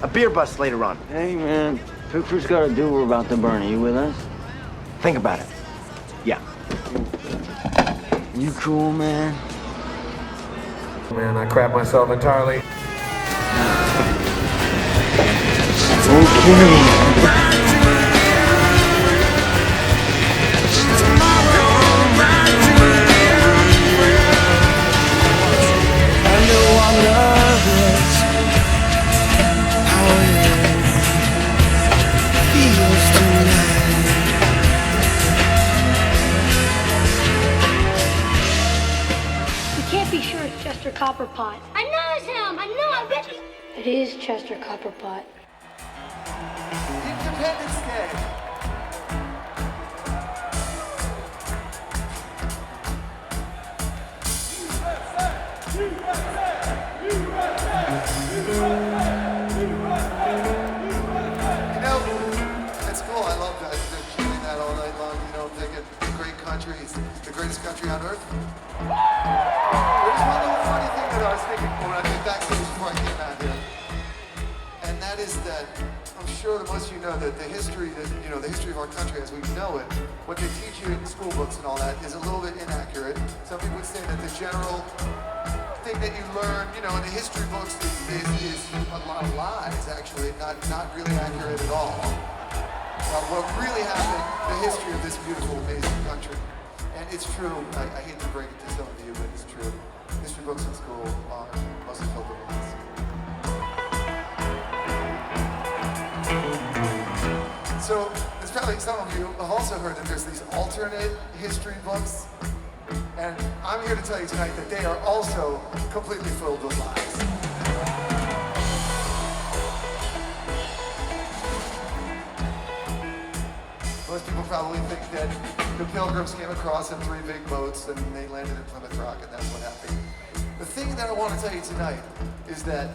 A beer bus later on. Hey, man. Picture's got a do about the burn. Are you with us? Think about it. Yeah. You cool, man? Man, I crap myself entirely. Okay. Chester Copperpot. I know it's him. I know. I bet you. It is Chester Copperpot. Independence Day. You know, it's cool. I love that. They're chanting that all night long. You know, thinking great country. It's the greatest country on earth. There's one little funny thing that I was thinking when I came backstage before I came out here, and that is that I'm sure that most of you know that the history of our country as we know it, what they teach you in school books and all that, is a little bit inaccurate. Some people would say that the general thing that you learn, in the history books is a lot of lies, actually, not really accurate at all. What really happened, the history of this beautiful, amazing country. And it's true, I hate to break it to some of you, but it's true. History books in school are mostly filled with lies. So, there's probably some of you have also heard that there's these alternate history books. And I'm here to tell you tonight that they are also completely filled with lies. Most people probably think that the Pilgrims came across in 3 big boats and they landed in Plymouth Rock and that's what happened. The thing that I want to tell you tonight is that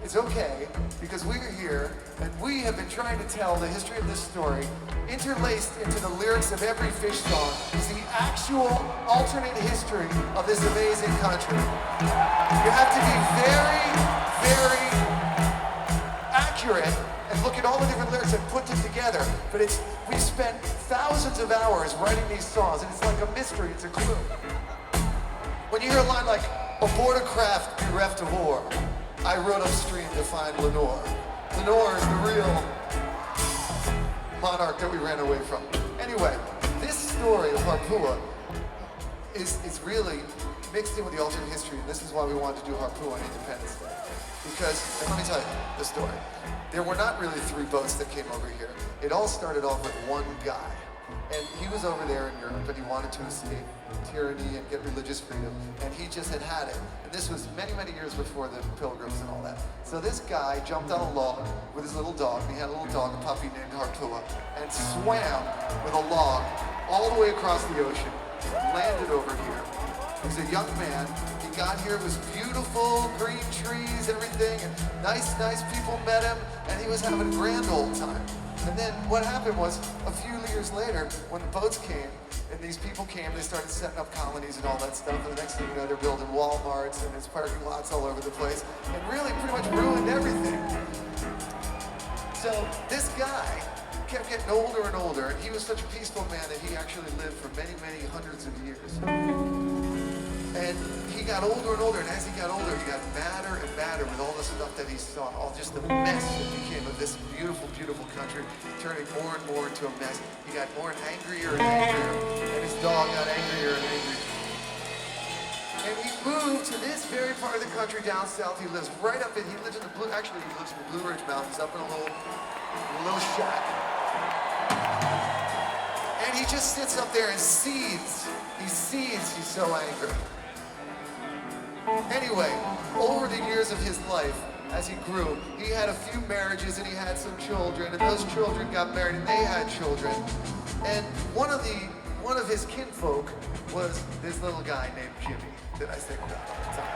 it's okay because we're here and we have been trying to tell the history of this story. Interlaced into the lyrics of every Phish song is the actual alternate history of this amazing country. You have to be very, very accurate and look at all the different lyrics and put them together. But we spent thousands of hours writing these songs, and it's like a mystery, it's a clue. When you hear a line like, aboard a craft bereft of oar, I rode upstream to find Lenore. Lenore is the real monarch that we ran away from. Anyway, this story of Harpua is really mixed in with the alternate history, and this is why we wanted to do Harpua on Independence Day. Because, and let me tell you the story. There were not really 3 boats that came over here. It all started off with one guy. And he was over there in Europe, and he wanted to escape tyranny and get religious freedom, and he just had it. And this was many, many years before the Pilgrims and all that. So this guy jumped on a log with his little dog, and he had a little dog, a puppy named Harpua, and swam with a log all the way across the ocean, landed over here. He's a young man. He got here, it was beautiful, green trees, everything, and nice people met him, and he was having a grand old time. And then what happened was, a few years later, when the boats came, and these people came, they started setting up colonies and all that stuff, and the next thing you know, they're building Walmarts and there's parking lots all over the place, and really pretty much ruined everything. So this guy kept getting older and older, and he was such a peaceful man that he actually lived for many, many hundreds of years. And he got older and older, and as he got older, he got madder and madder with all the stuff that he saw, all just the mess that became of this beautiful, beautiful country, turning more and more into a mess. He got more and angrier, and his dog got angrier and angrier. And he moved to this very part of the country down south. He lives right up in, he lives in the Blue Ridge Mountains, up in a little shack. And he just sits up there and seethes. He seethes, he's so angry. Anyway, over the years of his life, as he grew, he had a few marriages and he had some children, and those children got married and they had children. And one of his kinfolk was this little guy named Jimmy that I say crap all the time.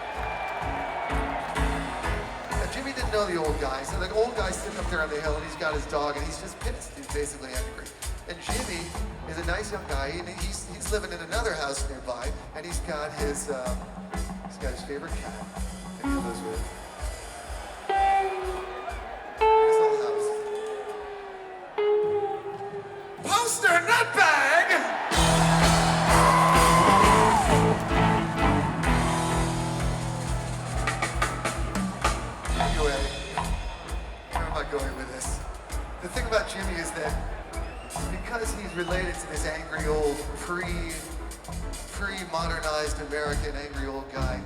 Now, Jimmy didn't know the old guy, so the old guy's sitting up there on the hill and he's got his dog and he's just pissed. He's basically angry. And Jimmy is a nice young guy, and he's living in another house nearby, and he's got his favorite cat that he lives with. the thing about Jimmy is that because he's related to this angry old pre-modernized American angry old guy,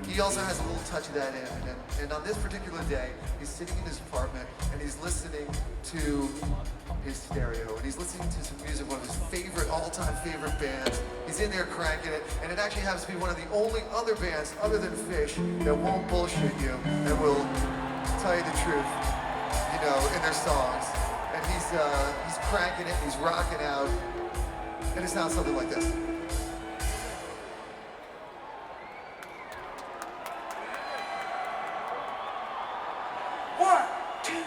he also has a little touch of that in him. And on this particular day, he's sitting in his apartment and he's listening to his stereo and he's listening to some music, one of his all-time favorite bands. He's in there cranking it, and it actually happens to be one of the only other bands other than Phish that won't bullshit you and will tell you the truth, you know, in their songs. And he's cranking it, he's rocking out, and it sounds something like this. One, two.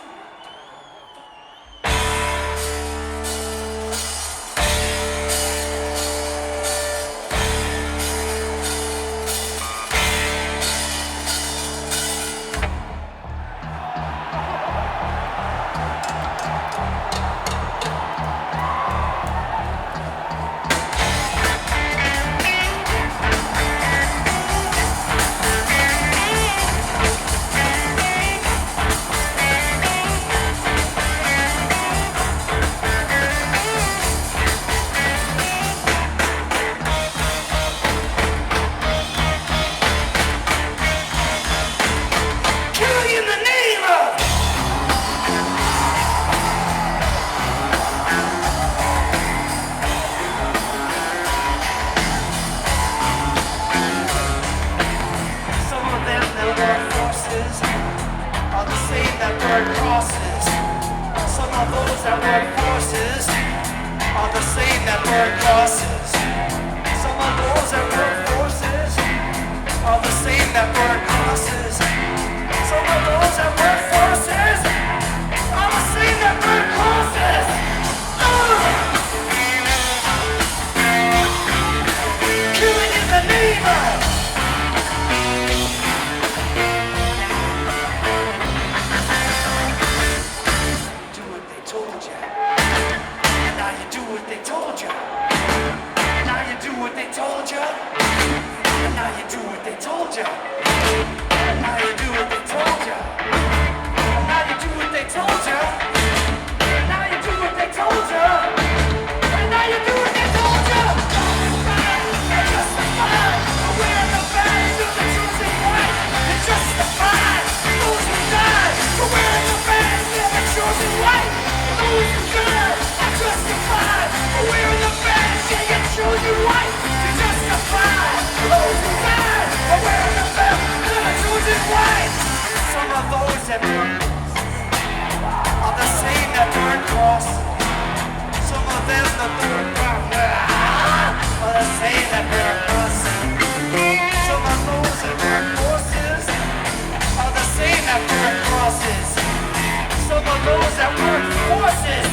Those that work forces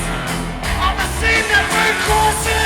are the same that burn crosses.